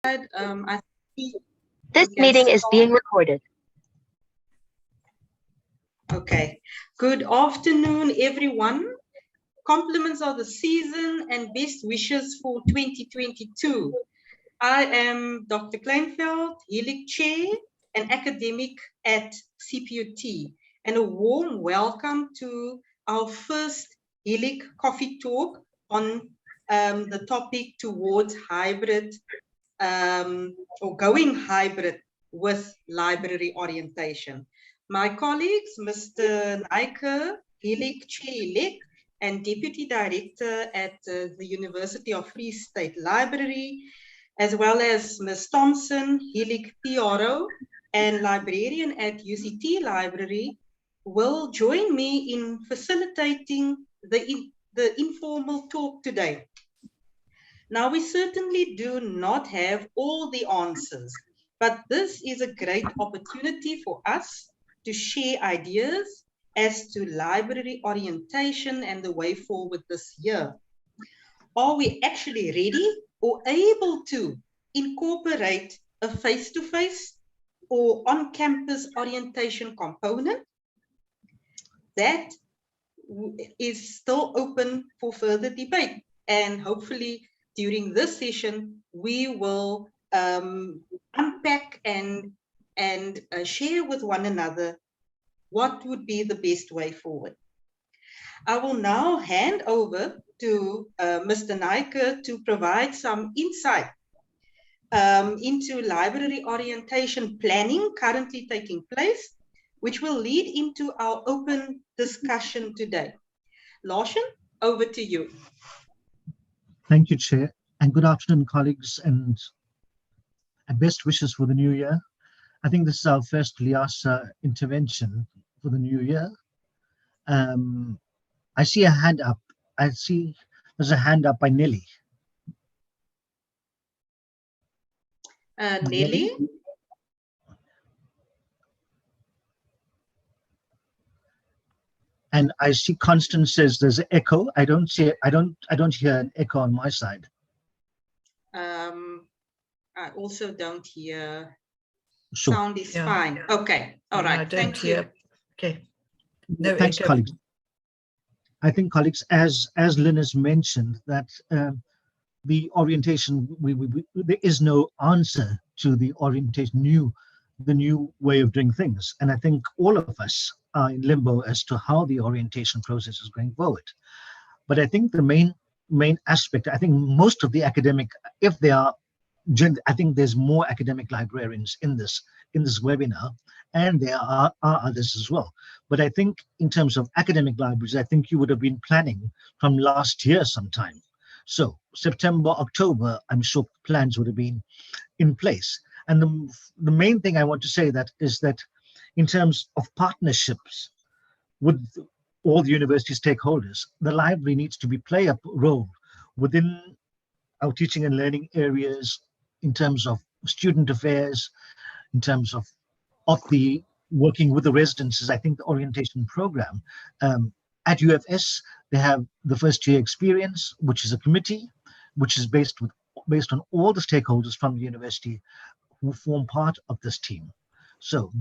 I think This we can meeting is start. being recorded. Okay. Good afternoon, everyone. Compliments of the season and best wishes for 2022. I am Dr. Kleinveld, HELIG Chair and academic at CPUT, and a warm welcome to our first HELIG Coffee Talk on the topic towards hybrid or going hybrid with library orientation. My colleagues, Mr. Naike, HELIG Chair-elect and Deputy Director at the University of Free State Library, as well as Ms. Thompson, HELIG PRO and librarian at UCT Library, will join me in facilitating the informal talk today. Now, we certainly do not have all the answers, but this is a great opportunity for us to share ideas as to library orientation and the way forward this year. Are we actually ready or able to incorporate a face-to-face or on-campus orientation component? That is still open for further debate, and hopefully during this session we will unpack and share with one another what would be the best way forward. I will now hand over to Mr. Naike to provide some insight into library orientation planning currently taking place, which will lead into our open discussion today. Larsen, over to you. Thank you, Chair, and good afternoon, colleagues, and best wishes for the new year. I think this is our first LIASA intervention for the new year. I see a hand up. I see there's a hand up by Nelly. Nelly? And I see Constance says there's an echo. I don't hear an echo on my side. I also don't hear. Sure. Sound is fine. Okay. All right. I don't hear. Okay. No Thanks, echo. colleagues. I think, colleagues, as Lynn has mentioned, that the orientation, there is no answer to the orientation, the new way of doing things. And I think all of us are in limbo as to how the orientation process is going forward. But I think the main aspect, I think most of the academic, if they are, I think there's more academic librarians in this webinar, and there are others as well. But I think in terms of academic libraries, I think you would have been planning from last year sometime. So September, October, I'm sure plans would have been in place. And the main thing I want to say is that in terms of partnerships with all the university stakeholders, the library needs to play a role within our teaching and learning areas in terms of student affairs, in terms of the working with the residences. I think the orientation program at UFS, they have the first year experience, which is a committee, which is based on all the stakeholders from the university who form part of this team. So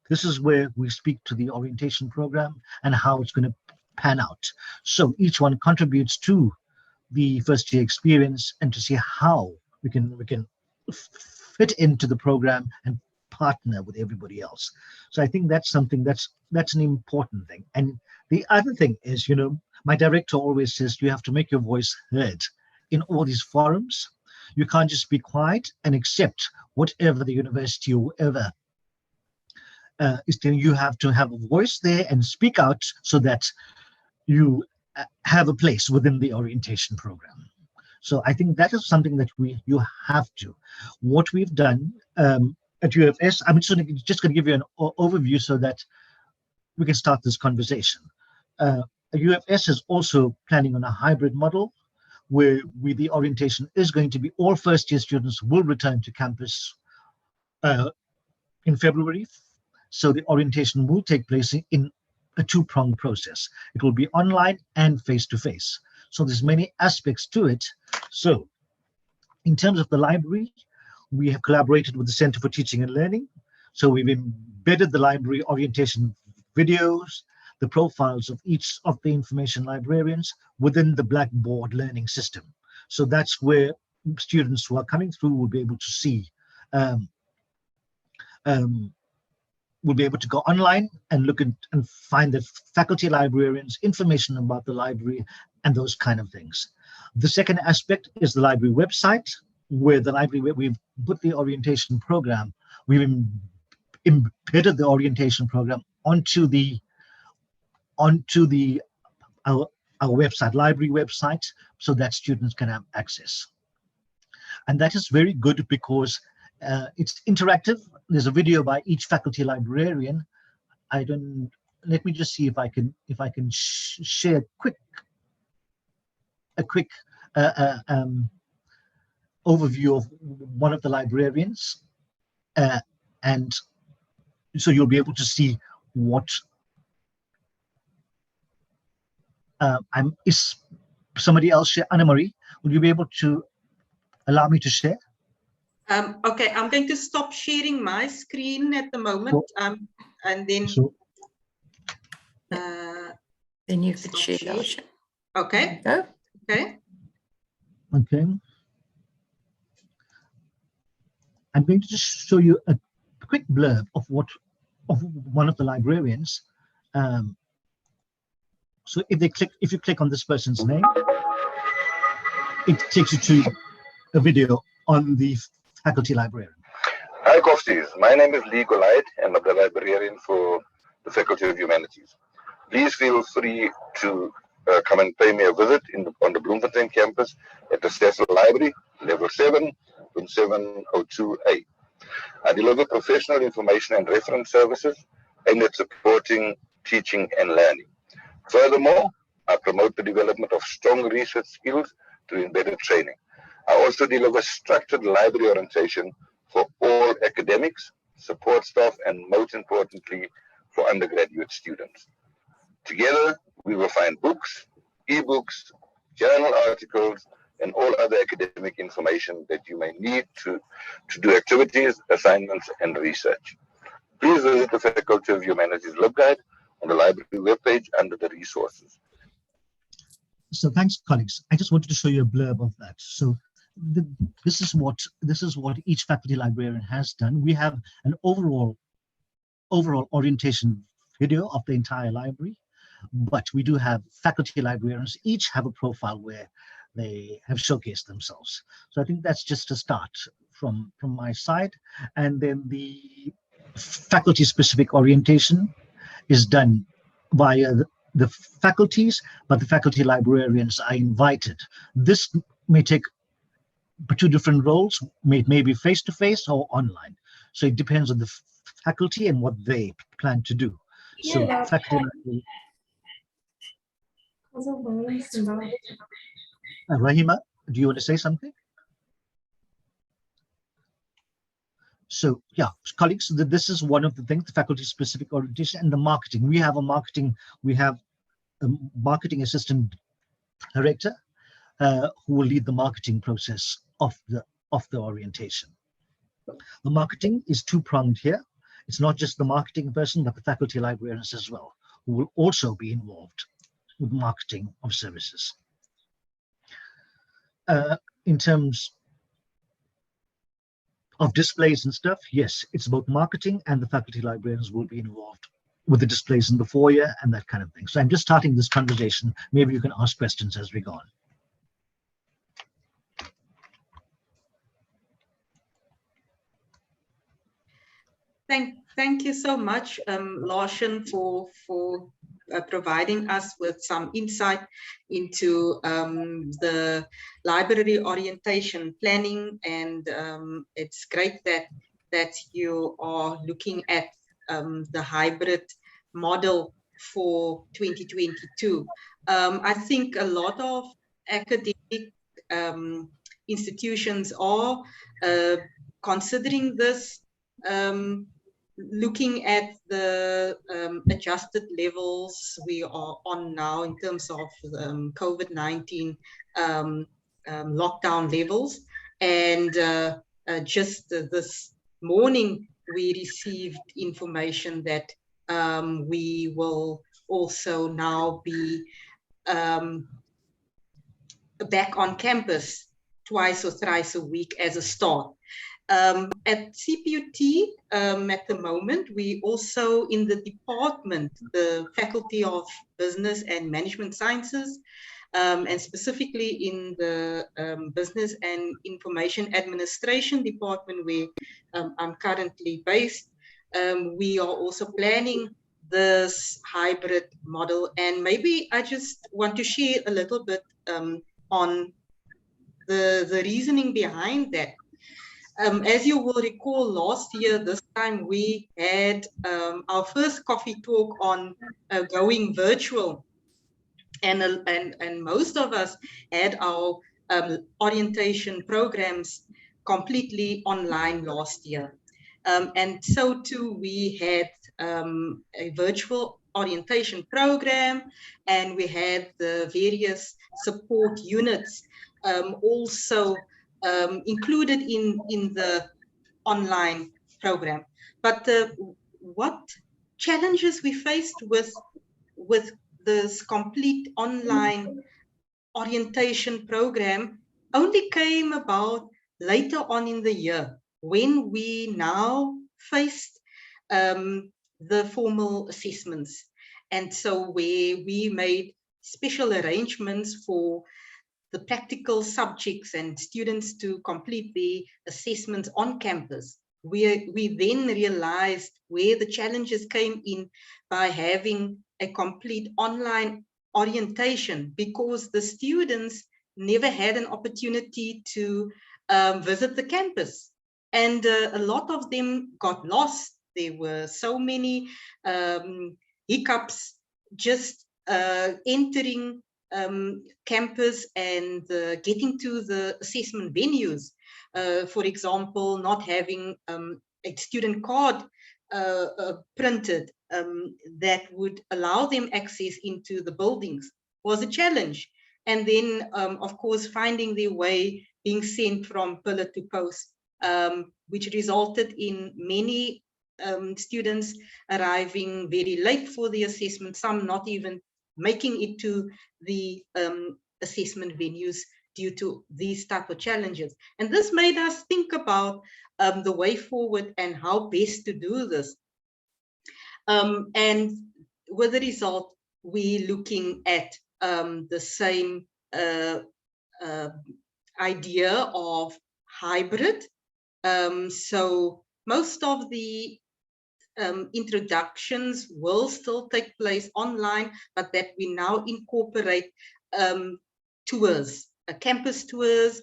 this is where we speak to the orientation program and how it's going to pan out. So each one contributes to the first year experience and to see how we can fit into the program and partner with everybody else. So I think that's something that's an important thing. And the other thing is, my director always says you have to make your voice heard in all these forums. You can't just be quiet and accept whatever the university or whoever is doing. You have to have a voice there and speak out so that you have a place within the orientation program. So I think that is something that you have to. What we've done at UFS, I'm just going to give you an overview so that we can start this conversation. UFS is also planning on a hybrid model where the orientation is going to be all first year students will return to campus in February. So the orientation will take place in a two-pronged process. It will be online and face-to-face. So there's many aspects to it. So in terms of the library, We have collaborated with the Center for Teaching and Learning. So we've embedded the library orientation videos, the profiles of each of the information librarians within the Blackboard learning system. So that's where students who are coming through will be able to see, will be able to go online and look at and find the faculty librarians, information about the library, and those kind of things. The second aspect is the library website, where we've put the orientation program, we've embedded the orientation program onto our website, library website, so that students can have access. And that is very good because it's interactive. There's a video by each faculty librarian. Let me just see if I can share a quick overview of one of the librarians, and so you'll be able to see what is somebody else share. Anna Marie, will you be able to allow me to share? Okay, I'm going to stop sharing my screen at the moment, and then then you could share. Okay. Go. Okay. Okay. I'm going to just show you a quick blurb of one of the librarians. So if you click on this person's name, it takes you to a video on the faculty librarian. Hi, Kofties. My name is Lee Golait, and I'm the librarian for the Faculty of Humanities. Please feel free to come and pay me a visit on the Bloemfontein campus at the Cecil Library, level 7, room 702A. I deliver professional information and reference services aimed at supporting teaching and learning. Furthermore, I promote the development of strong research skills through embedded training. I also deliver structured library orientation for all academics, support staff, and most importantly, for undergraduate students. Together, we will find books, ebooks, journal articles, and all other academic information that you may need to do activities, assignments, and research. Please visit the Faculty of Humanities LibGuide on the library webpage under the resources. So thanks, colleagues. I just wanted to show you a blurb of that. So this is what each faculty librarian has done. We have an overall orientation video of the entire library, but we do have faculty librarians each have a profile where they have showcased themselves. So I think that's just a start from my side. And then the faculty specific orientation is done via the faculties, but the faculty librarians are invited. This may take two different roles, may be face-to-face or online. So it depends on the faculty and what they plan to do. So faculty Rahima, do you want to say something? So yeah, colleagues, this is one of the things, the faculty specific orientation and the marketing. We have a marketing assistant director who will lead the marketing process of the orientation. The marketing is two-pronged here. It's not just the marketing person, but the faculty librarians as well, who will also be involved with marketing of services. In terms of displays and stuff, yes, it's about marketing, and the faculty librarians will be involved with the displays in the foyer and that kind of thing. So I'm just starting this conversation. Maybe you can ask questions as we go on. Thank you so much, Larsen, for providing us with some insight into the library orientation planning, and it's great that you are looking at the hybrid model for 2022. I think a lot of academic institutions are considering this, looking at the adjusted levels we are on now in terms of COVID-19 lockdown levels, and just this morning, we received information that we will also now be back on campus twice or thrice a week as a start. At CPUT, at the moment, we also in the department, the Faculty of Business and Management Sciences, and specifically in the Business and Information Administration department where I'm currently based, we are also planning this hybrid model. And maybe I just want to share a little bit on the reasoning behind that. As you will recall, last year, this time we had our first coffee talk on going virtual. And most of us had our orientation programs completely online last year. And so too, we had a virtual orientation program, and we had the various support units also included in the online program. But what challenges we faced with this complete online orientation program only came about later on in the year, when we now faced the formal assessments. And so where we made special arrangements for the practical subjects and students to complete the assessments on campus, we then realized where the challenges came in by having a complete online orientation, because the students never had an opportunity to visit the campus. And a lot of them got lost. There were so many hiccups just entering campus and getting to the assessment venues. For example, not having a student card printed that would allow them access into the buildings was a challenge. And then, of course, finding their way, being sent from pillar to post, which resulted in many students arriving very late for the assessment, some not even making it to the assessment venues due to these type of challenges. And this made us think about the way forward and how best to do this. And with the result, we're looking at the same idea of hybrid. So most of the introductions will still take place online, but that we now incorporate tours, campus tours,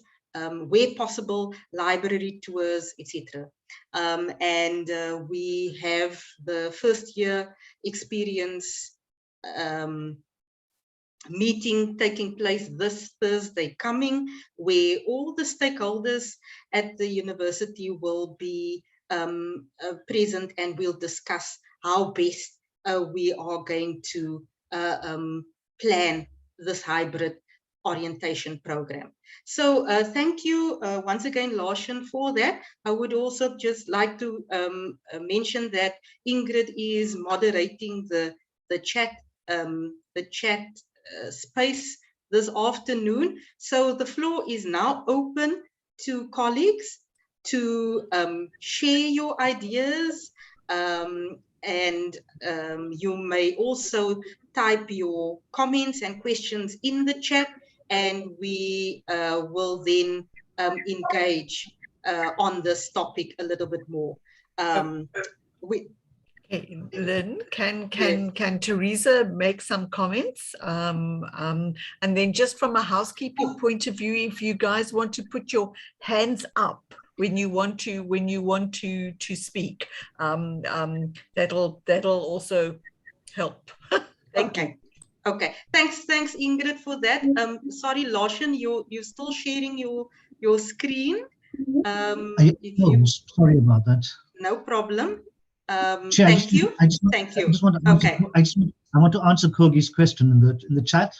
where possible, library tours, etc. And we have the first year experience meeting taking place this Thursday coming, where all the stakeholders at the university will be present, and we'll discuss how best we are going to plan this hybrid orientation program. So thank you once again, Larsen, for that. I would also just like to mention that Ingrid is moderating the chat space this afternoon. So the floor is now open to colleagues to share your ideas, and you may also type your comments and questions in the chat, and we will then engage on this topic a little bit more. Okay, Lynn, can Teresa make some comments? And then just from a housekeeping point of view, if you guys want to put your hands up when you want to speak, that'll also help. Okay. Okay. Thanks, Ingrid, for that. Sorry, Larsen, you're still sharing your screen. Sorry about that. No problem. Chair, thank you. Thank you. I want to answer Kogi's question in the chat.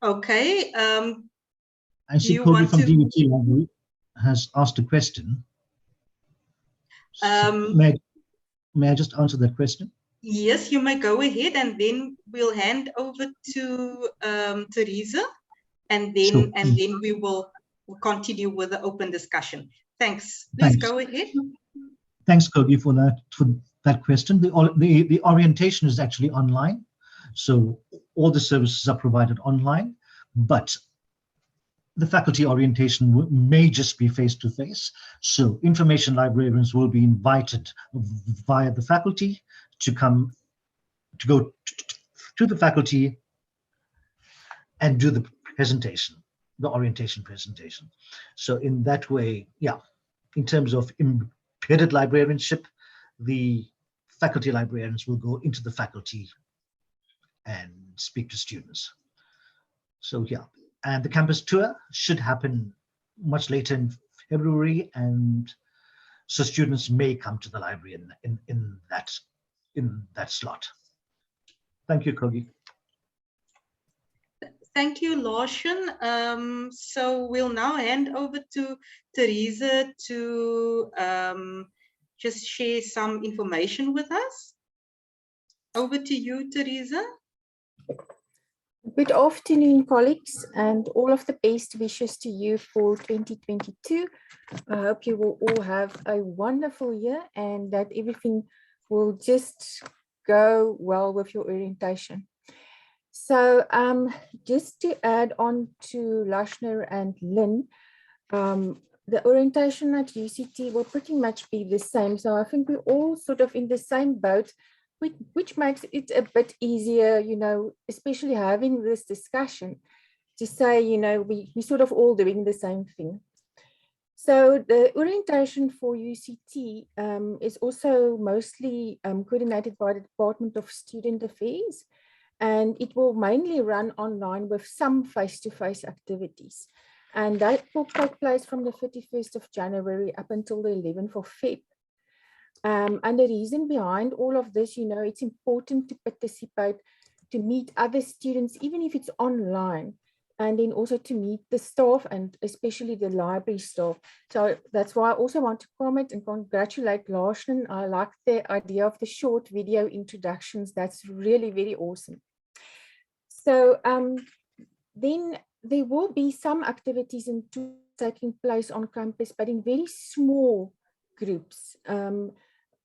Okay. I see Kogi from DVT Library. has asked a question. Um, may I just answer that question? Yes, you may go ahead, and then we'll hand over to Teresa, and Sure. then we will continue with the open discussion. Thanks. Please Thanks. go ahead. Thanks, Kogi, for that question. The orientation is actually online, so all the services are provided online, but the faculty orientation may just be face-to-face. So information librarians will be invited via the faculty to go to the faculty and do the presentation, the orientation presentation. So in that way, yeah, in terms of embedded librarianship, the faculty librarians will go into the faculty and speak to students. So yeah, and the campus tour should happen much later in February, and so students may come to the library in that slot. Thank you, Kogi. Thank you, Larsen. So we'll now hand over to Teresa to just share some information with us. Over to you, Teresa. Good afternoon, colleagues, and all of the best wishes to you for 2022. I hope you will all have a wonderful year and that everything will just go well with your orientation. So just to add on to Lashner and Lynn, the orientation at UCT will pretty much be the same. So I think we're all sort of in the same boat, which makes it a bit easier, you know, especially having this discussion to say, you know, we're sort of all doing the same thing. So the orientation for UCT is also mostly coordinated by the Department of Student Affairs, and it will mainly run online with some face-to-face activities. And that will take place from the 31st of January up until the 11th of Feb. And the reason behind all of this, you know, it's important to participate, to meet other students, even if it's online, and then also to meet the staff and especially the library staff. So that's why I also want to comment and congratulate Larsen. I like the idea of the short video introductions. That's really very awesome. So then there will be some activities and tools taking place on campus, but in very small groups.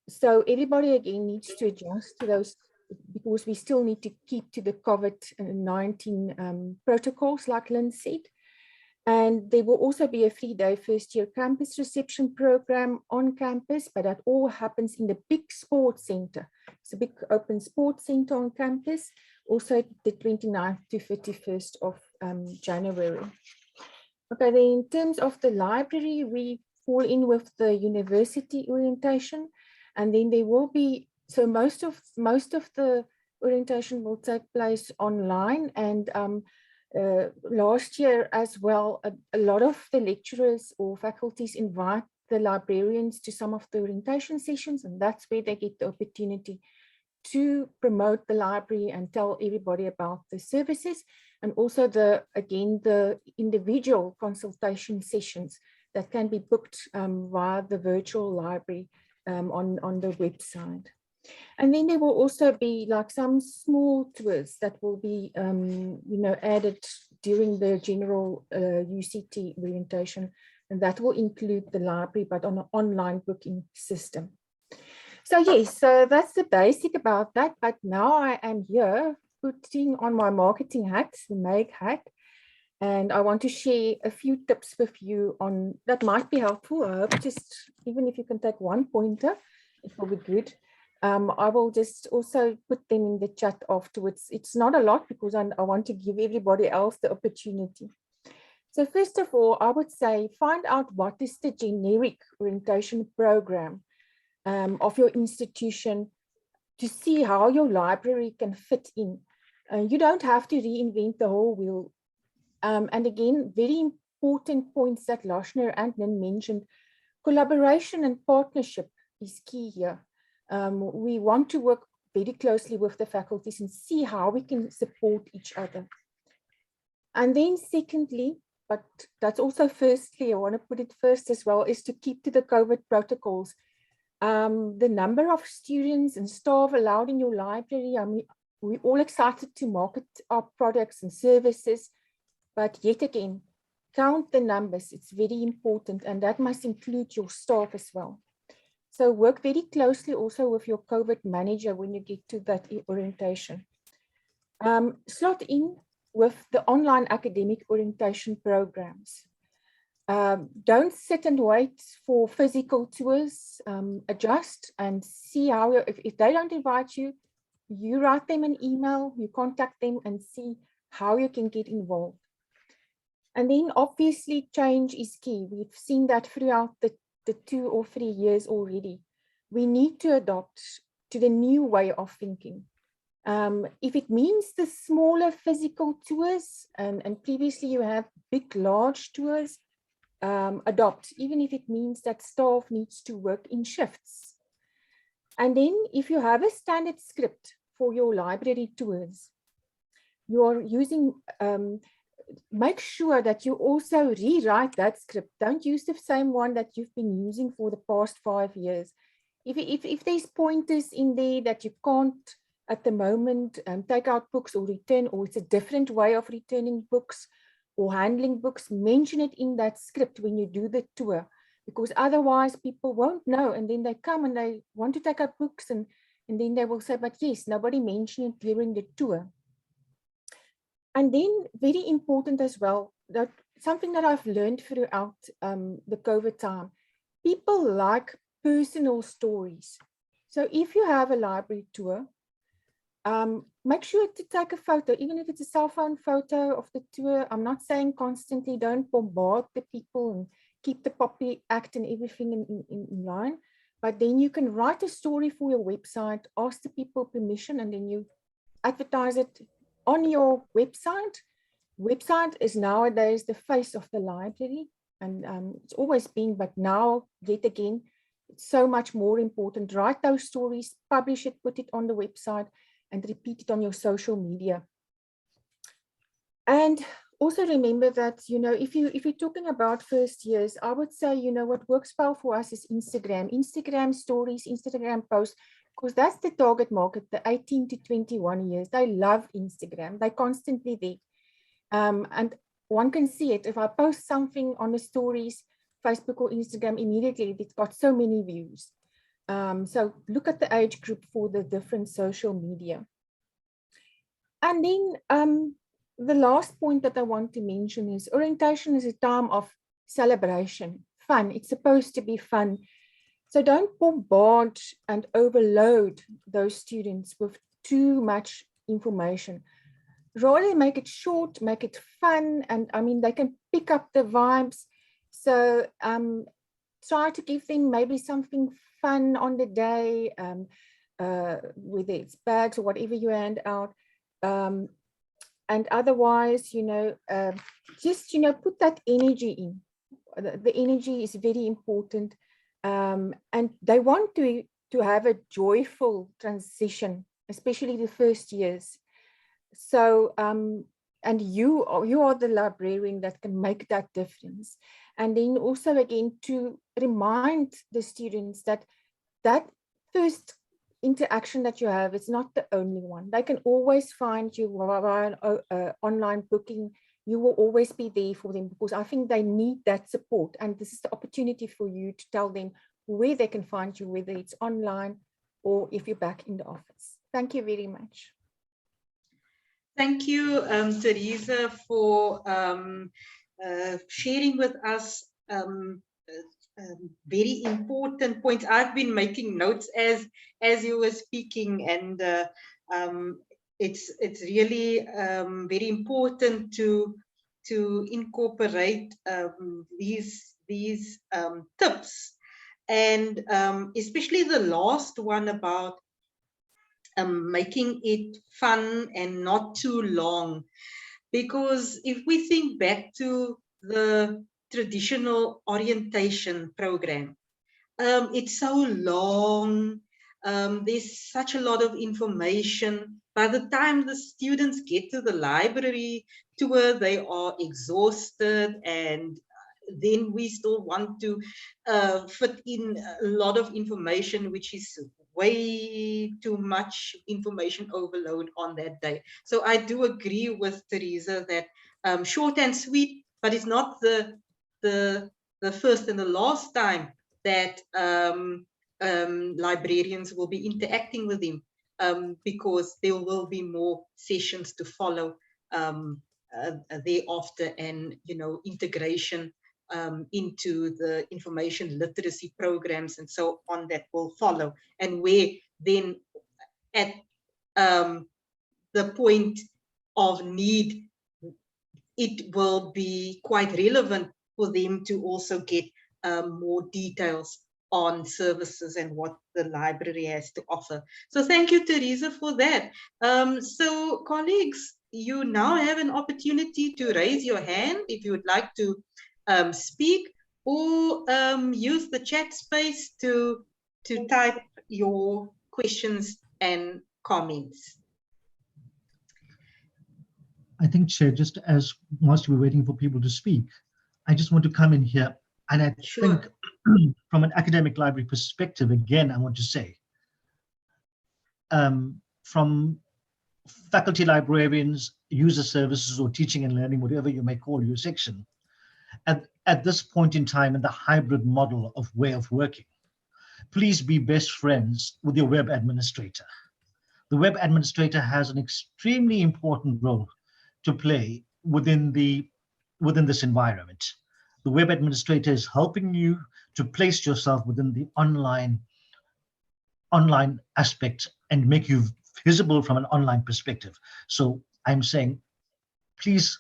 So everybody again needs to adjust to those because we still need to keep to the COVID-19 protocols, like Lynn said. And there will also be a 3-day first-year campus reception program on campus, but that all happens in the big sports center. It's a big open sports center on campus, also the 29th to 31st of January. Okay, then in terms of the library, we fall in with the university orientation, and then there will be, so most of the orientation will take place online, and last year as well, a lot of the lecturers or faculties invite the librarians to some of the orientation sessions, and that's where they get the opportunity to promote the library and tell everybody about the services, and also the individual consultation sessions that can be booked via the virtual library on the website. And then there will also be like some small tours that will be, you know, added during the general UCT orientation, and that will include the library, but on an online booking system. So yes, so that's the basic about that. But now I am here putting on my marketing hat, the MAG hat, and I want to share a few tips with you on that might be helpful. I hope just even if you can take one pointer, it will be good. I will just also put them in the chat afterwards. It's not a lot because I want to give everybody else the opportunity. So first of all, I would say find out what is the generic orientation program of your institution to see how your library can fit in. You don't have to reinvent the whole wheel. And again, very important points that Lashner and Lynn mentioned, collaboration and partnership is key here. We want to work very closely with the faculties and see how we can support each other. And then secondly, but that's also firstly, I want to put it first as well, is to keep to the COVID protocols. The number of students and staff allowed in your library, I mean, we're all excited to market our products and services, but yet again, count the numbers. It's very important, and that must include your staff as well. So work very closely also with your COVID manager when you get to that orientation. Slot in with the online academic orientation programs. Don't sit and wait for physical tours. Adjust and see how, if they don't invite you, you write them an email, you contact them and see how you can get involved. And then obviously change is key. We've seen that throughout the 2 or 3 years already. We need to adopt to the new way of thinking. If it means the smaller physical tours, and previously you have big, large tours, adopt, even if it means that staff needs to work in shifts. And then if you have a standard script for your library tours, you are using, make sure that you also rewrite that script. Don't use the same one that you've been using for the past 5 years. If there's pointers in there that you can't at the moment take out books or return, or it's a different way of returning books or handling books, mention it in that script when you do the tour, because otherwise people won't know, and then they come and they want to take out books, and then they will say, but yes, nobody mentioned it during the tour. And then very important as well, that something that I've learned throughout the COVID time, people like personal stories. So if you have a library tour, make sure to take a photo, even if it's a cell phone photo of the tour. I'm not saying constantly, don't bombard the people and keep the Poppy Act and everything in line, but then you can write a story for your website, ask the people permission, and then you advertise it on your website. Website is nowadays the face of the library, and it's always been, but now yet again, it's so much more important. Write those stories, publish it, put it on the website, and repeat it on your social media. And also remember that, you know, if you're talking about first years, I would say, you know, what works well for us is Instagram stories, Instagram posts, because that's the target market, the 18 to 21 years. They love Instagram. They're constantly there. And one can see it. If I post something on the stories, Facebook or Instagram, immediately it's got so many views. So look at the age group for the different social media. And then the last point that I want to mention is orientation is a time of celebration, fun. It's supposed to be fun. So don't bombard and overload those students with too much information. Rather make it short, make it fun, and I mean, they can pick up the vibes. So try to give them maybe something fun on the day, whether it's bags or whatever you hand out. And otherwise, you know, just, you know, put that energy in. The energy is very important. And they want to have a joyful transition, especially the first years. So, and you are the librarian that can make that difference. And then also, again, to remind the students that that first interaction that you have, it's not the only one. They can always find you via online booking. You will always be there for them, because I think they need that support. And this is the opportunity for you to tell them where they can find you, whether it's online or if you're back in the office. Thank you very much. Thank you, Teresa, for sharing with us very important points. I've been making notes as you were speaking, and it's really very important to incorporate these tips, and especially the last one about making it fun and not too long. Because if we think back to the traditional orientation program, it's so long, there's such a lot of information. By the time the students get to the library tour, they are exhausted, and then we still want to fit in a lot of information, which is way too much information overload on that day. So I do agree with Teresa that short and sweet, but it's not the first and the last time that librarians will be interacting with him, because there will be more sessions to follow thereafter, and integration into the information literacy programs and so on that will follow, and where then at the point of need, it will be quite relevant for them to also get more details on services and what the library has to offer. So thank you, Teresa, for that. So colleagues, you now have an opportunity to raise your hand if you would like to speak, or use the chat space to type your questions and comments. I think, Chair, just as whilst we're waiting for people to speak, I just want to come in here, and I think from an academic library perspective, again, I want to say, from faculty librarians, user services, or teaching and learning, whatever you may call your section, at this point in time in the hybrid model of way of working, please be best friends with your web administrator. The web administrator has an extremely important role to play within this environment. The web administrator is helping you to place yourself within the online aspect and make you visible from an online perspective. So I'm saying, please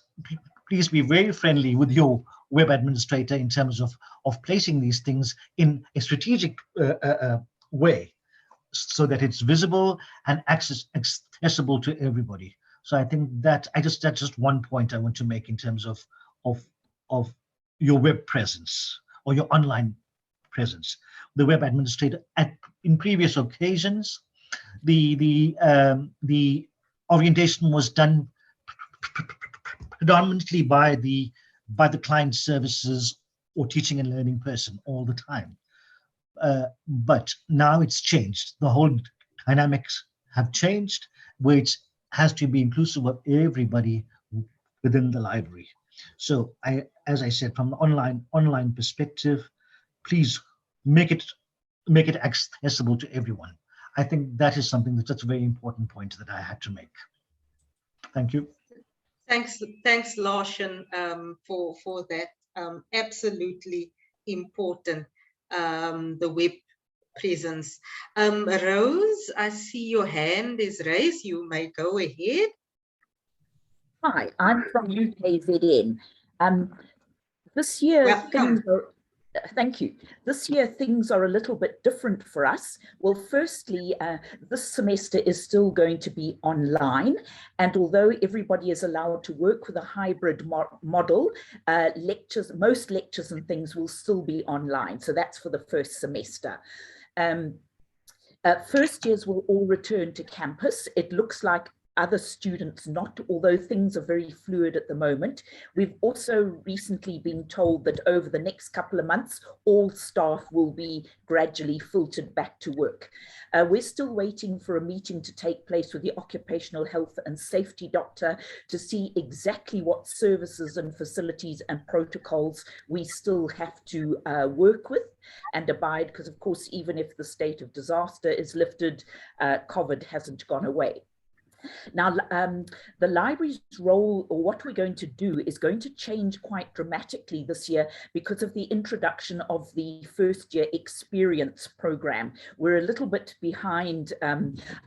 be very friendly with your web administrator in terms of placing these things in a strategic way, so that it's visible and accessible to everybody. So I think that's just one point I want to make in terms of your web presence or your online presence. The web administrator, in previous occasions, the orientation was done predominantly by the client services or teaching and learning person all the time. But now it's changed. The whole dynamics have changed, which has to be inclusive of everybody within the library. So as I said, from an online perspective, please make it accessible to everyone. I think that is something that's a very important point that I had to make. Thank you. Thanks, Larsen, for that. Absolutely important, the web presence. Rose, I see your hand is raised. You may go ahead. Hi, I'm from UKZN. This year, thank you. This year, things are a little bit different for us. Well, firstly, this semester is still going to be online. And although everybody is allowed to work with a hybrid model, most lectures and things will still be online. So that's for the first semester. First years will all return to campus. It looks like other students not, although things are very fluid at the moment. We've also recently been told that over the next couple of months, all staff will be gradually filtered back to work. We're still waiting for a meeting to take place with the occupational health and safety doctor to see exactly what services and facilities and protocols we still have to work with and abide, because of course, even if the state of disaster is lifted, COVID hasn't gone away. Now, the library's role, or what we're going to do, is going to change quite dramatically this year because of the introduction of the first year experience program. We're a little bit behind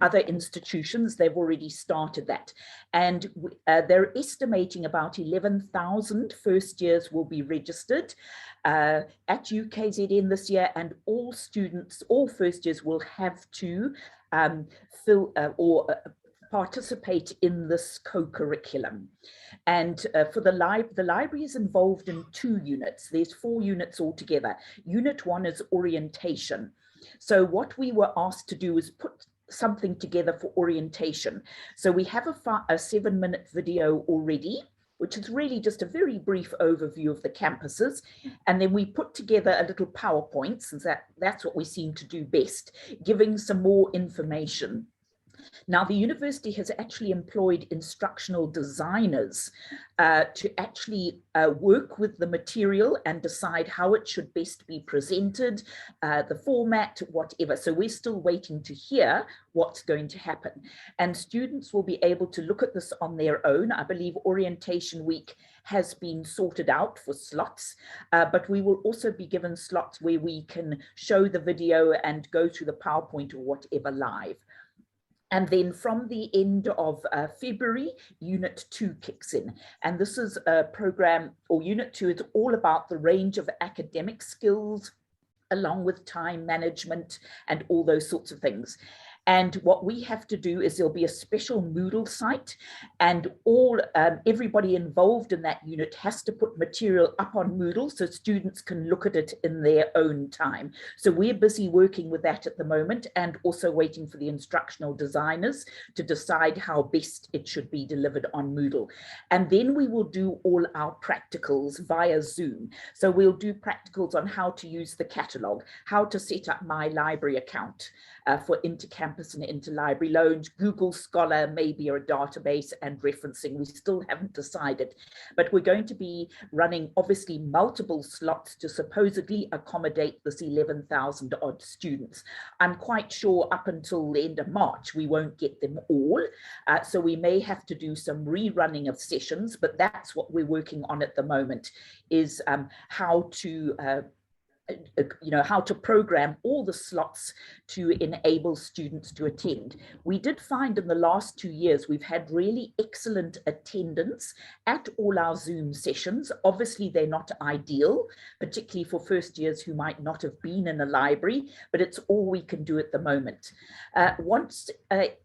other institutions. They've already started that. And they're estimating about 11,000 first years will be registered at UKZN this year, and all students, all first years will have to participate in this co-curriculum. And for the library is involved in 2 units. There's 4 units altogether. Unit 1 is orientation. So what we were asked to do is put something together for orientation. So we have a 7-minute video already which is really just a very brief overview of the campuses. And then we put together a little PowerPoint, since that's what we seem to do best, giving some more information. Now, the university has actually employed instructional designers to actually work with the material and decide how it should best be presented, the format, whatever. So we're still waiting to hear what's going to happen. And students will be able to look at this on their own. I believe orientation week has been sorted out for slots, but we will also be given slots where we can show the video and go through the PowerPoint or whatever live. And then from the end of February, Unit 2 kicks in. And this is a program, or Unit 2, it's all about the range of academic skills, along with time management and all those sorts of things. And what we have to do is there'll be a special Moodle site, and everybody involved in that unit has to put material up on Moodle so students can look at it in their own time. So we're busy working with that at the moment, and also waiting for the instructional designers to decide how best it should be delivered on Moodle. And then we will do all our practicals via Zoom. So we'll do practicals on how to use the catalogue, how to set up my library account for intercampus and interlibrary loans, Google Scholar, maybe a database, and referencing. We still haven't decided, but we're going to be running obviously multiple slots to supposedly accommodate this 11,000 odd students. I'm quite sure up until the end of March, we won't get them all. So we may have to do some rerunning of sessions, but that's what we're working on at the moment, is how to how to program all the slots to enable students to attend. We did find in the last 2 years, we've had really excellent attendance at all our Zoom sessions. Obviously, they're not ideal, particularly for first years who might not have been in a library, but it's all we can do at the moment. Once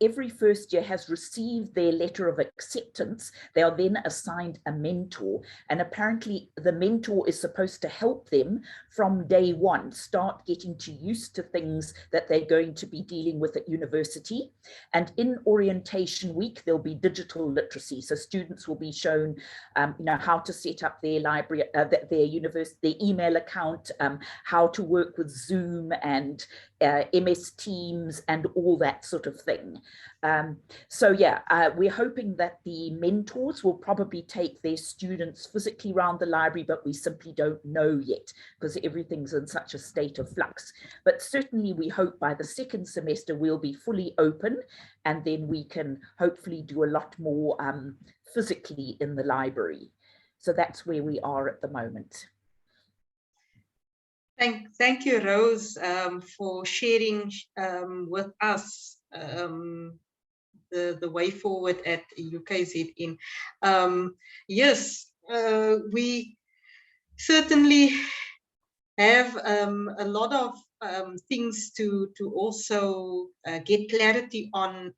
every first year has received their letter of acceptance, they are then assigned a mentor. And apparently the mentor is supposed to help them from day one, start getting used to things that they're going to be dealing with at university. And in orientation week, there'll be digital literacy. So students will be shown, how to set up their library, their email account, how to work with Zoom and MS Teams and all that sort of thing. We're hoping that the mentors will probably take their students physically around the library, but we simply don't know yet because everything's in such a state of flux. But certainly we hope by the second semester we'll be fully open, and then we can hopefully do a lot more physically in the library. So that's where we are at the moment. Thank you, Rose, for sharing with us the way forward at UKZN. Yes, we certainly have a lot of things to also get clarity on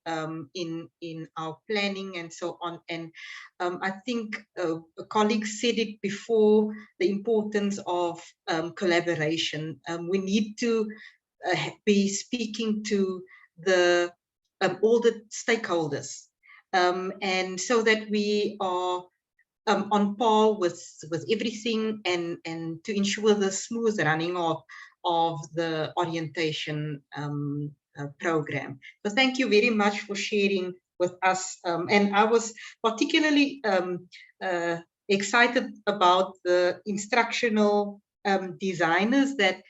in our planning and so on. And I think colleagues said it before, the importance of collaboration. We need to be speaking to the all the stakeholders, and so that we are on par with everything, and to ensure the smooth running of the orientation program. So thank you very much for sharing with us. And I was particularly excited about the instructional designers that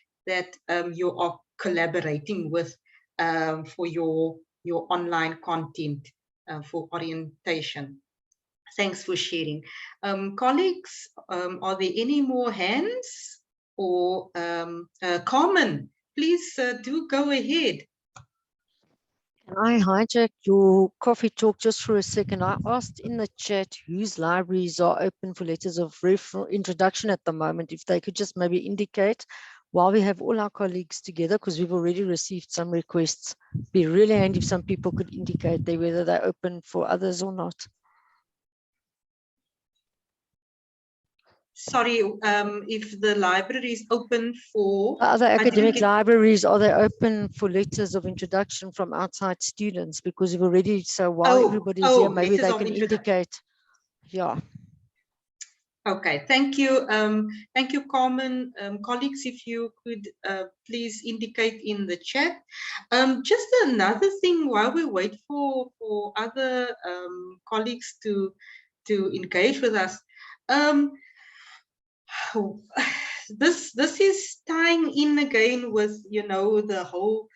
you are collaborating with for your online content for orientation. Thanks for sharing. Colleagues, are there any more hands? Or Carmen, please do go ahead. Can I hijack your coffee talk just for a second? I asked in the chat whose libraries are open for letters of introduction at the moment, if they could just maybe indicate while we have all our colleagues together, because we've already received some requests. It'd be really handy if some people could indicate whether they're open for others or not. Sorry, if the library is open for other academic libraries, are they open for letters of introduction from outside students? Because we've already, so while everybody's here, maybe they can indicate. Yeah. Okay, thank you, Carmen. Colleagues, if you could please indicate in the chat. Just another thing while we wait for other colleagues to engage with us. This is tying in again with, you know, the whole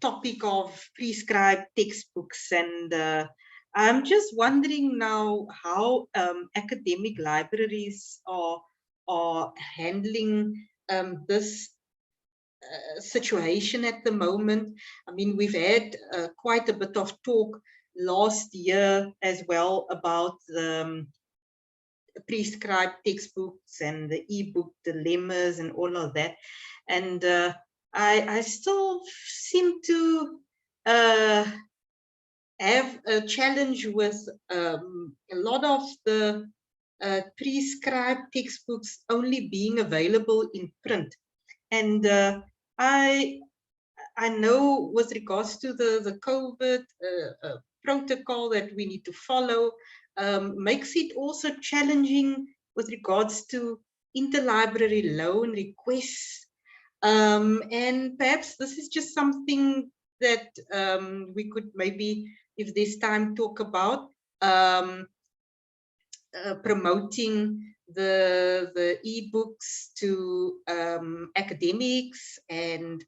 topic of prescribed textbooks, and I'm just wondering now how academic libraries are handling this situation at the moment. I mean, we've had quite a bit of talk last year as well about the prescribed textbooks and the e-book dilemmas and all of that, and I still seem to have a challenge with a lot of the prescribed textbooks only being available in print. And I know with regards to the COVID protocol that we need to follow, makes it also challenging with regards to interlibrary loan requests. And perhaps this is just something that we could maybe, if there's time, talk about, promoting the e-books to academics, and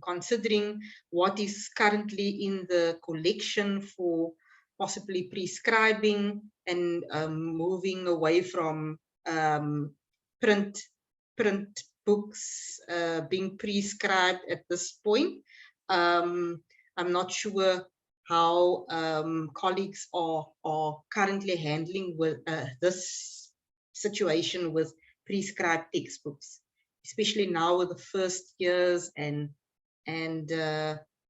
considering what is currently in the collection for possibly prescribing, and moving away from print books being prescribed at this point. I'm not sure how colleagues are currently handling with this situation with prescribed textbooks, especially now with the first years, and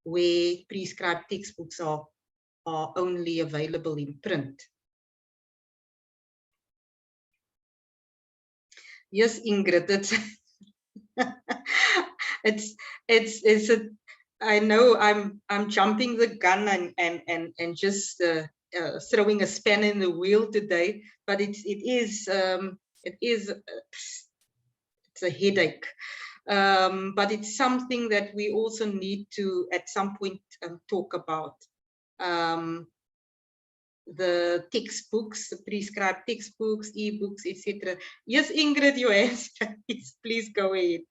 where prescribed textbooks are only available in print. Yes, Ingrid, it's a, I know I'm jumping the gun and just throwing a spanner in the wheel today, but it is it's a headache, but it's something that we also need to at some point talk about. The textbooks, the prescribed textbooks, e-books, etc. Yes, Ingrid, your answer, please go ahead.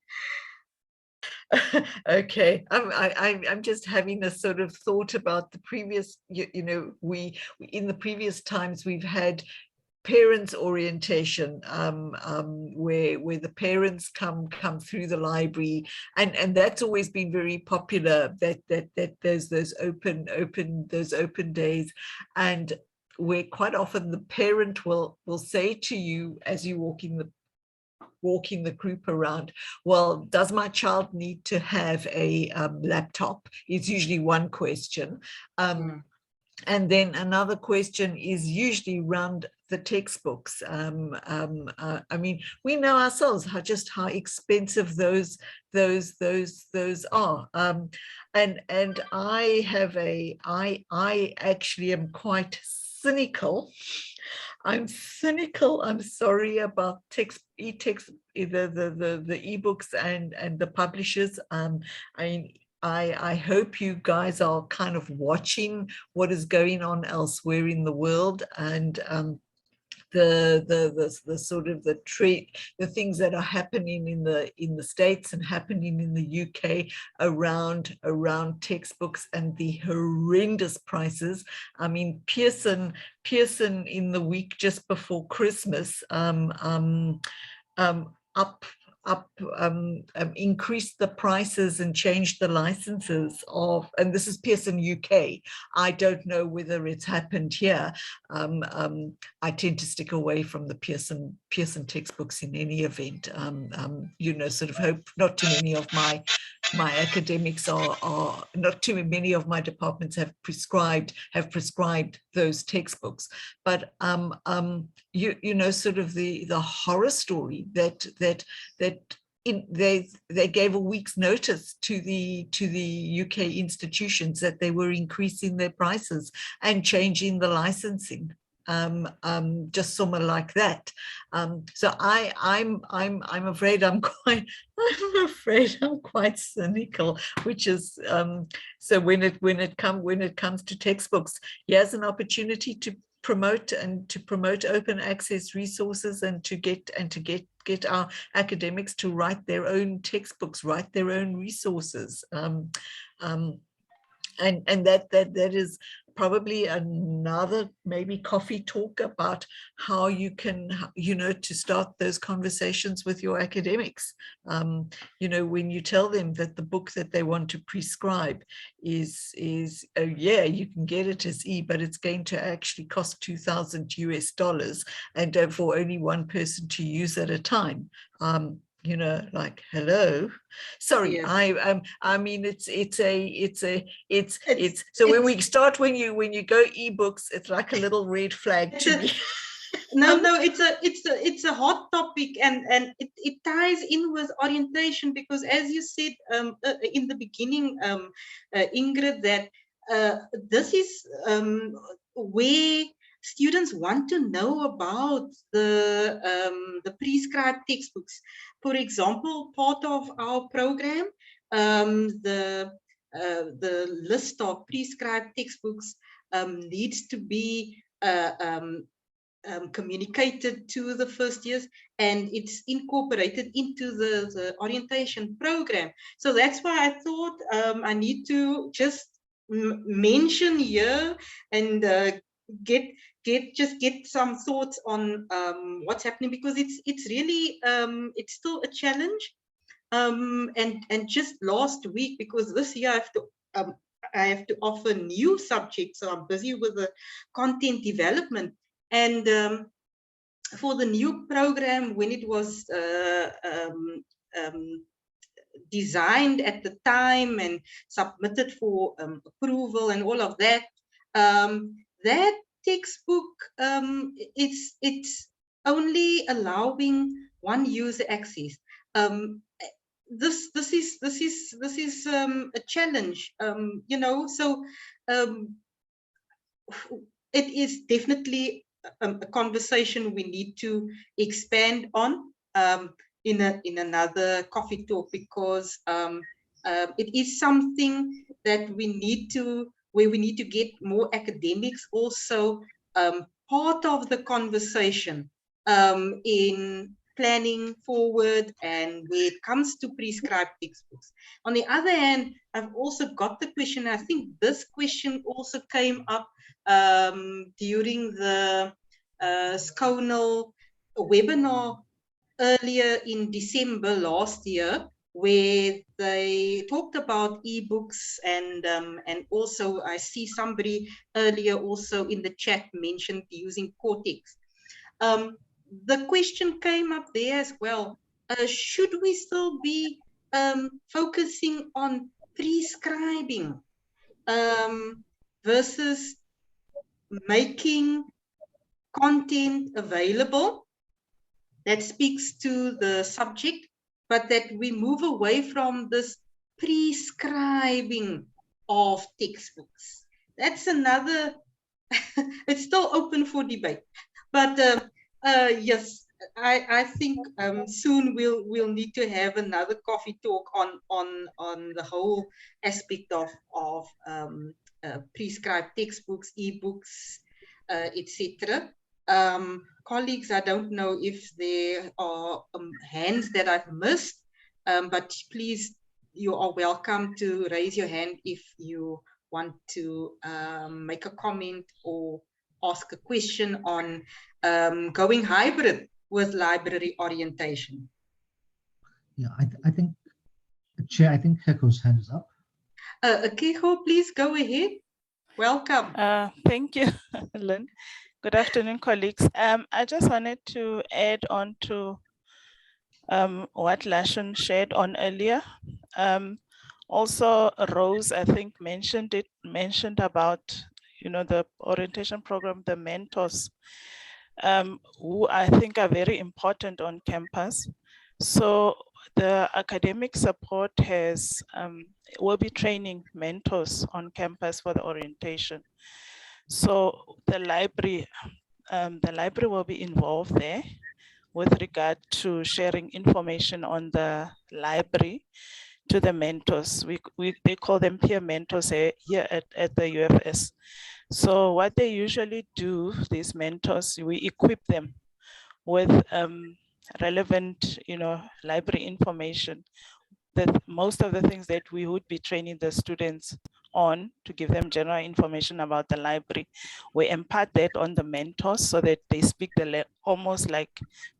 Okay, I'm just having a sort of thought about the previous, you know, we in the previous times we've had parents orientation, where the parents come through the library, and that's always been very popular, that there's those open days, and where quite often the parent will say to you as you walking the group around, well, does my child need to have a laptop? Is usually one question. And then another question is usually around the textbooks. I mean, we know ourselves how expensive those are. And I actually am quite cynical. I'm cynical. I'm sorry about the ebooks and the publishers. I mean, I hope you guys are kind of watching what is going on elsewhere in the world, and the sort of the things that are happening in the States and happening in the UK around textbooks and the horrendous prices. I mean, Pearson in the week just before Christmas increased the prices and changed the licenses of, and this is Pearson UK. I don't know whether it's happened here. I tend to stick away from the Pearson textbooks in any event. You know, sort of hope not too many of my academics are not too many of my departments have prescribed those textbooks, but you know, sort of the horror story that they gave a week's notice to the UK institutions that they were increasing their prices and changing the licensing. just somewhere like that. So I'm afraid I'm quite cynical, which is so when it comes to textbooks, here's an opportunity to promote open access resources and to get our academics to write their own textbooks, write their own resources. And that is probably another maybe coffee talk about how you can, to start those conversations with your academics. When you tell them that the book that they want to prescribe is oh yeah, you can get it as but it's going to actually cost $2,000 and for only one person to use at a time. Like, hello, sorry, yes. I mean, it's so when we start, when you go ebooks, it's like a little red flag to me. No, it's a hot topic, and it ties in with orientation, because as you said in the beginning, Ingrid, that this is where students want to know about the prescribed textbooks. For example, part of our program, the list of prescribed textbooks needs to be communicated to the first years, and it's incorporated into the orientation program. So that's why I thought I need to just mention here and get some thoughts on what's happening, because it's really it's still a challenge. And just last week, because this year I have to offer new subjects, so I'm busy with the content development. And for the new program, when it was designed at the time and submitted for approval and all of that, that textbook, it's only allowing one user access. This is a challenge, so it is definitely a conversation we need to expand on in another coffee talk, because it is something that we need to get more academics also part of the conversation in planning forward and where it comes to prescribed textbooks. On the other hand, I've also got the question, I think this question also came up during the SCONAL webinar earlier in December last year, where they talked about ebooks, and also I see somebody earlier also in the chat mentioned using Cortex. The question came up there as well. Should we still be focusing on prescribing versus making content available that speaks to the subject, but that we move away from this prescribing of textbooks? That's another, it's still open for debate. But yes, I think soon we'll need to have another coffee talk on the whole aspect of prescribed textbooks, ebooks, etc. Colleagues, I don't know if there are hands that I've missed, but please, you are welcome to raise your hand if you want to make a comment or ask a question on going hybrid with library orientation. Yeah, I think, Chair, I think Keko's hand is up. Keko, please go ahead. Welcome. Thank you, Lynn. Good afternoon, colleagues. I just wanted to add on to what Lashon shared on earlier. Also, Rose, I think, mentioned about, the orientation program, the mentors, who I think are very important on campus. So the academic support will be training mentors on campus for the orientation. So the library the library will be involved there with regard to sharing information on the library to the mentors. They call them peer mentors here at the UFS. So what they usually do, these mentors, we equip them with relevant, library information. That most of the things that we would be training the students on to give them general information about the library, we impart that on the mentors so that they speak almost like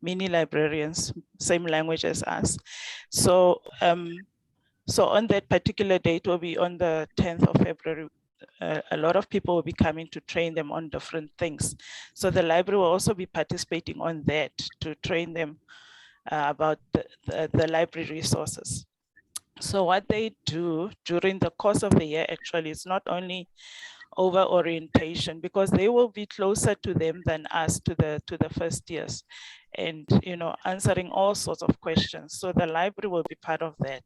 mini librarians, same language as us. So so on that particular date will be on the 10th of February. A lot of people will be coming to train them on different things. So the library will also be participating on that to train them about the library resources. So what they do during the course of the year, actually, it's not only over orientation, because they will be closer to them than us, to the first years, and answering all sorts of questions. So the library will be part of that.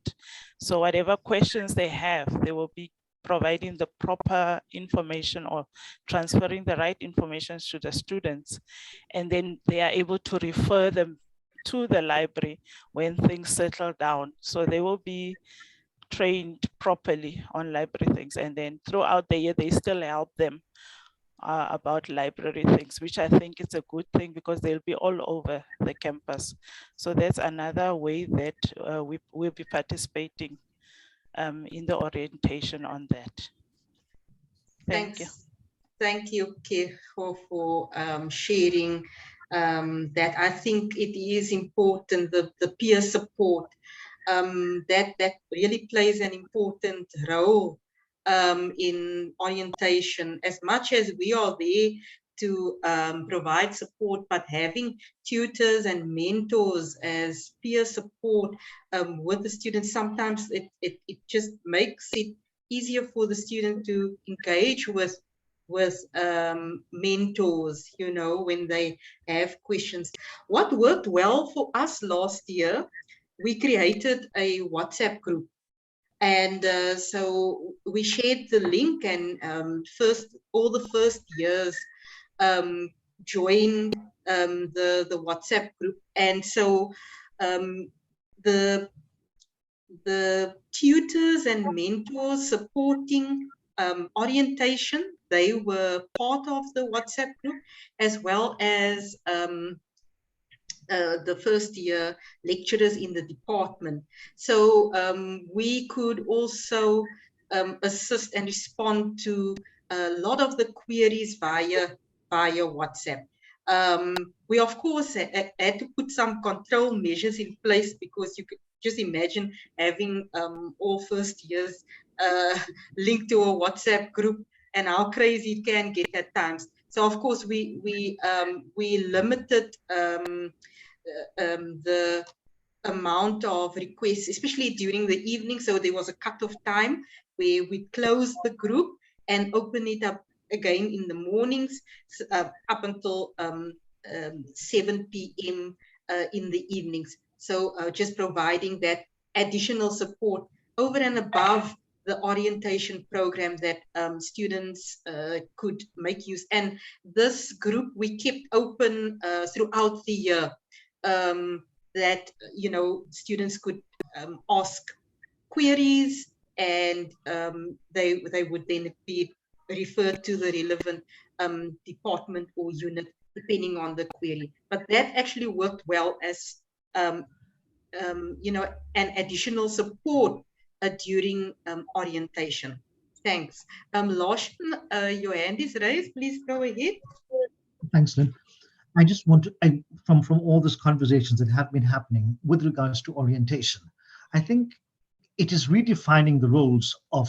So whatever questions they have, they will be providing the proper information or transferring the right information to the students, and then they are able to refer them to the library when things settle down. So they will be trained properly on library things, and then throughout the year they still help them about library things, which I think is a good thing because they'll be all over the campus. So that's another way that we will be participating in the orientation on that. Thank you. Thank you, Kay, for sharing that. I think it is important, the peer support, that really plays an important role in orientation. As much as we are there to provide support, but having tutors and mentors as peer support with the students, sometimes it just makes it easier for the student to engage with mentors, when they have questions. What worked well for us last year, we created a WhatsApp group. And so we shared the link, and all the first years join the WhatsApp group. And so the tutors and mentors supporting orientation, they were part of the WhatsApp group, as well as the first year lecturers in the department. So we could also assist and respond to a lot of the queries via WhatsApp. We of course had to put some control measures in place, because you could just imagine having all first years linked to a WhatsApp group, and how crazy it can get at times. So of course we limited the amount of requests, especially during the evening. So there was a cut-off time where we closed the group and open it up again in the mornings, up until 7 p.m. In the evenings. So just providing that additional support over and above the orientation program that students could make use. And this group we kept open throughout the year, that students could ask queries, and they would then be referred to the relevant department or unit depending on the query. But that actually worked well as an additional support during orientation. Thanks. Larson, your hand is raised. Please go ahead. Thanks, Lynn. I just want to, from all these conversations that have been happening with regards to orientation, I think it is redefining the roles of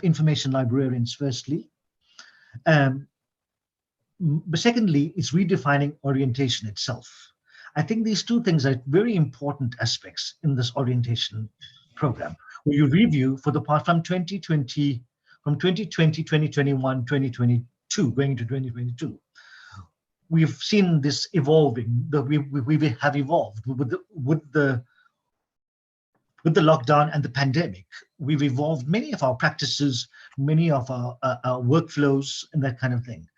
information librarians, firstly. But secondly, it's redefining orientation itself. I think these two things are very important aspects in this orientation program, where you review for the part from 2020, 2021, 2022, going into 2022. We've seen this evolving. We have evolved with the lockdown and the pandemic. We've evolved many of our practices, many of our workflows, and that kind of thing.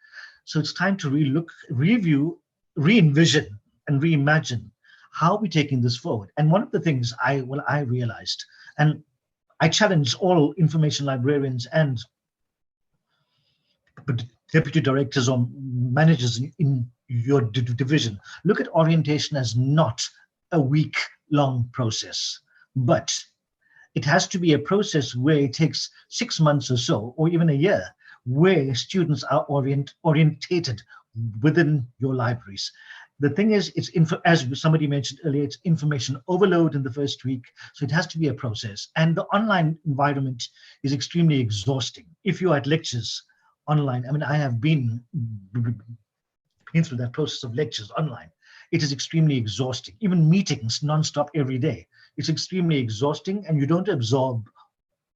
So it's time to review, re-envision, and reimagine how we're taking this forward. And one of the things I realized, and I challenge all information librarians and deputy directors or managers in your division, look at orientation as not a week-long process, but it has to be a process where it takes 6 months or so, or even a year, where students are orientated within your libraries. The thing is, as somebody mentioned earlier, it's information overload in the first week. So it has to be a process. And the online environment is extremely exhausting. If you're at lectures online, I mean, I have been through that process of lectures online. It is extremely exhausting. Even meetings nonstop every day. It's extremely exhausting, and you don't absorb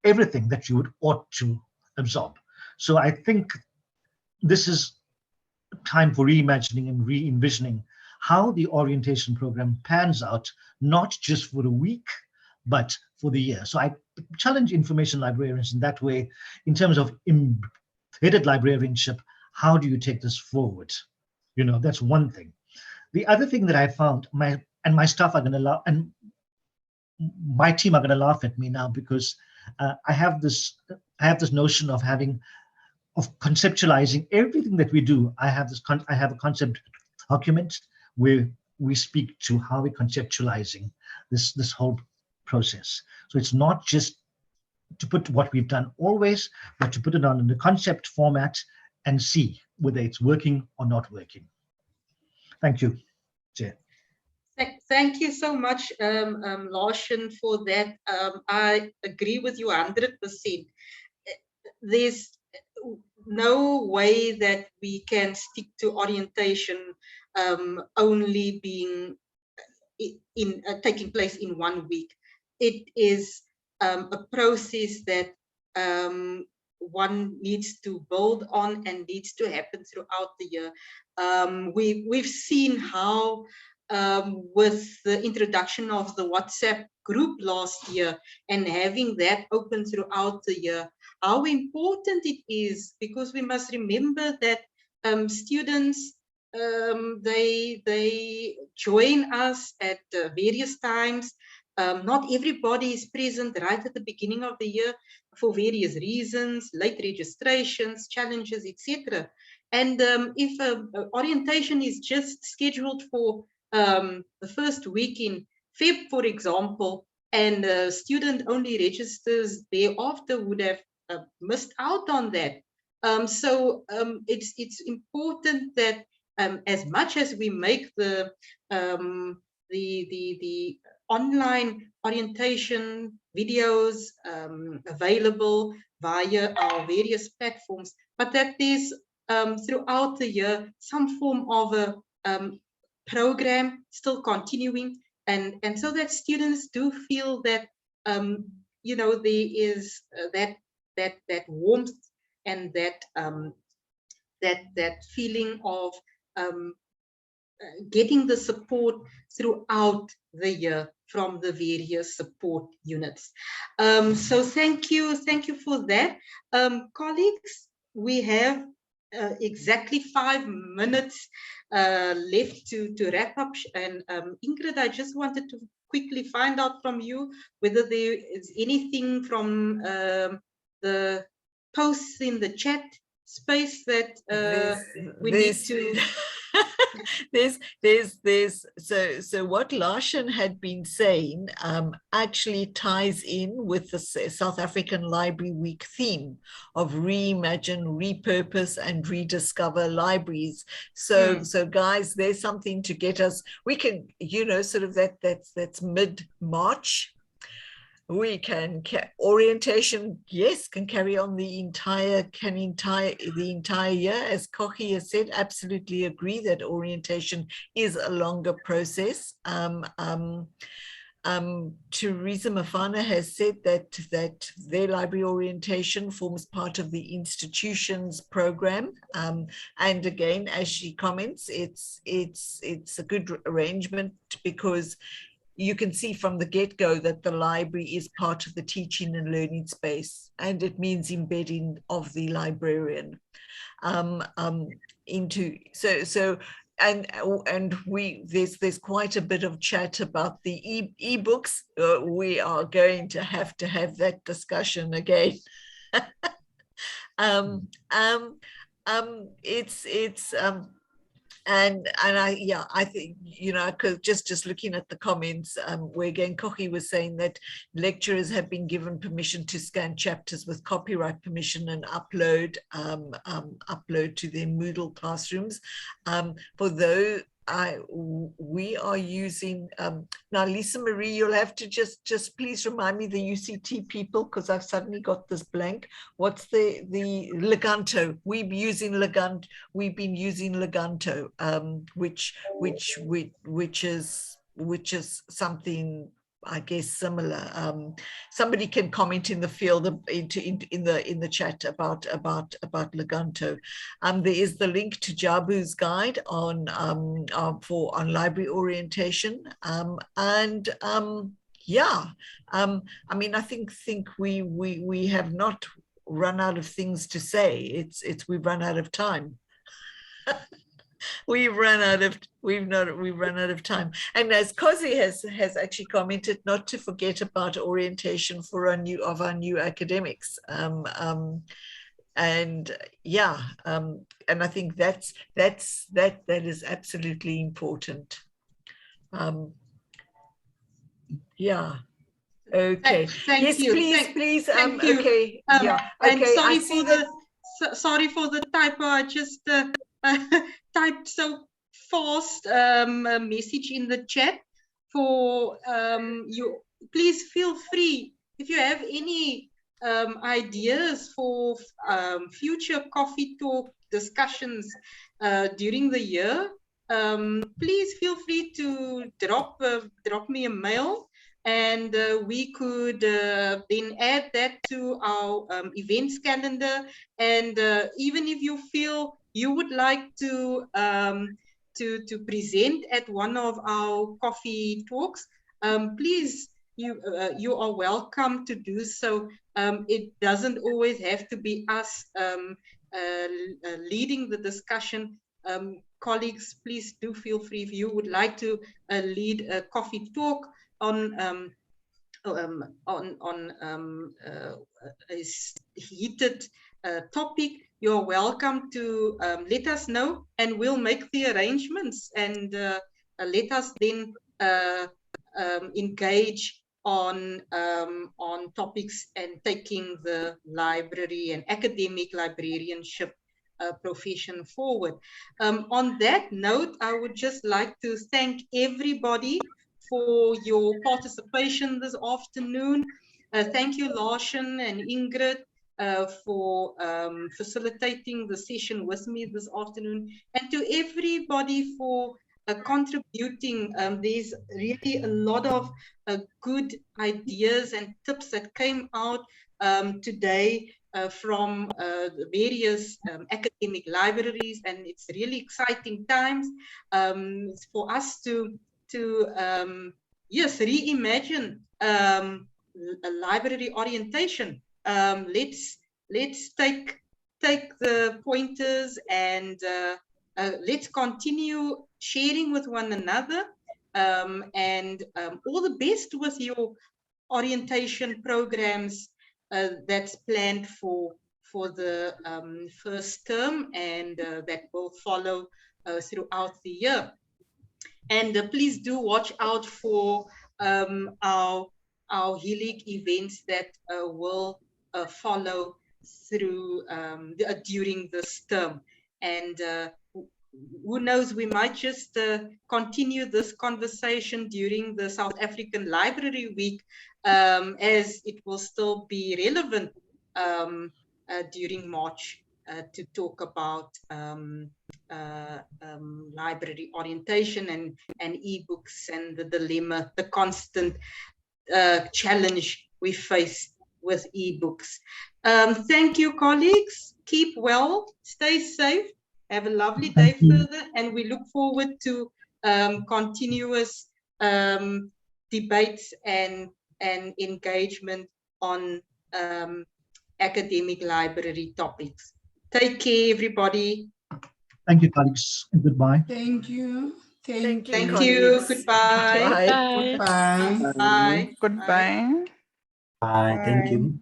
everything that you would ought to absorb. So I think this is time for reimagining and re-envisioning how the orientation program pans out, not just for a week, but for the year. So I challenge information librarians in that way, in terms of embedded librarianship. How do you take this forward? You know, that's one thing. The other thing that I found, my staff are going to laugh, and my team are going to laugh at me now, because I have this notion of conceptualizing everything that we do. I have a concept document where we speak to how we're conceptualizing this whole process. So it's not just to put what we've done always, but to put it on in the concept format and see whether it's working or not working. Thank you, Chair. Thank you so much, Larsen, for that. I agree with you 100%. There's no way that we can stick to orientation only being taking place in 1 week. It is a process that one needs to build on and needs to happen throughout the year. We've seen how with the introduction of the WhatsApp group last year and having that open throughout the year, how important it is, because we must remember that students, they join us at various times. Not everybody is present right at the beginning of the year for various reasons, late registrations, challenges, etc. And if orientation is just scheduled for the first week in Feb, for example, and a student only registers thereafter, would have missed out on that. So it's important that as much as we make the online orientation videos available via our various platforms, but that there's throughout the year some form of a program still continuing, and so that students do feel that you know, there is that warmth and that feeling of getting the support throughout the year from the various support units. So thank you for that. Colleagues, we have exactly 5 minutes left to wrap up. And Ingrid, I just wanted to quickly find out from you whether there is anything from the posts in the chat space that we need to... So what Larsen had been saying actually ties in with the South African Library Week theme of reimagine, repurpose, and rediscover libraries. So guys, there's something to get us. We can, you know, sort of that's mid-March. We can orientation, yes, can carry on the entire year. As Kochi has said, absolutely agree that orientation is a longer process. Teresa Mafana has said that their library orientation forms part of the institution's program. And again, as she comments, it's a good arrangement, because you can see from the get-go that the library is part of the teaching and learning space, and it means embedding of the librarian. and there's quite a bit of chat about the ebooks. We are going to have that discussion again. I think, you know, because just looking at the comments, where again Kochi was saying that lecturers have been given permission to scan chapters with copyright permission and upload to their Moodle classrooms. For those, we are using now, Lisa Marie, you'll have to just please remind me the UCT people, because I've suddenly got this blank. What's the Leganto? We've been using Leganto, which is something, I guess, similar. Somebody can comment in the field in the chat about Leganto. There is the link to Jabu's guide on library orientation, yeah. I mean, I think we have not run out of things to say. We've run out of time. We've run out of time. And as Kosi has actually commented, not to forget about orientation for our new academics. And yeah, and I think that is absolutely important. Yeah. Okay. Thank you. Please. Thank you. Okay. Yeah. And Okay. sorry for the typo. I just typed so fast a message in the chat for you. Please feel free if you have any ideas for future coffee talk discussions during the year. Please feel free to drop me a mail, and we could then add that to our events calendar. And even if you feel you would like to present at one of our coffee talks, please, you are welcome to do so. It doesn't always have to be us leading the discussion. Colleagues, please do feel free if you would like to lead a coffee talk on a heated topic. You're welcome to let us know, and we'll make the arrangements, and let us then engage on topics and taking the library and academic librarianship profession forward. On that note, I would just like to thank everybody for your participation this afternoon. Thank you, Larsen and Ingrid, for facilitating the session with me this afternoon, and to everybody for contributing. There's really a lot of good ideas and tips that came out today from the various academic libraries, and it's really exciting times for us to yes, reimagine a library orientation. Let's take the pointers, and let's continue sharing with one another, and all the best with your orientation programs that's planned for the first term, and that will follow throughout the year. And please do watch out for our HELIG events that will follow through during this term. And who knows, we might just continue this conversation during the South African Library Week, as it will still be relevant during March to talk about library orientation and ebooks, and the dilemma, the constant challenge we face with ebooks. Thank you, colleagues. Keep well, stay safe, have a lovely day further, and we look forward to continuous debates and engagement on academic library topics. Take care, everybody. Thank you, colleagues, and goodbye. Thank you. Thank you, Thank you. colleagues. Goodbye. Bye. Bye. Bye. Goodbye. Bye. Thank you.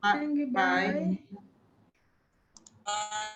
Bye. Bye.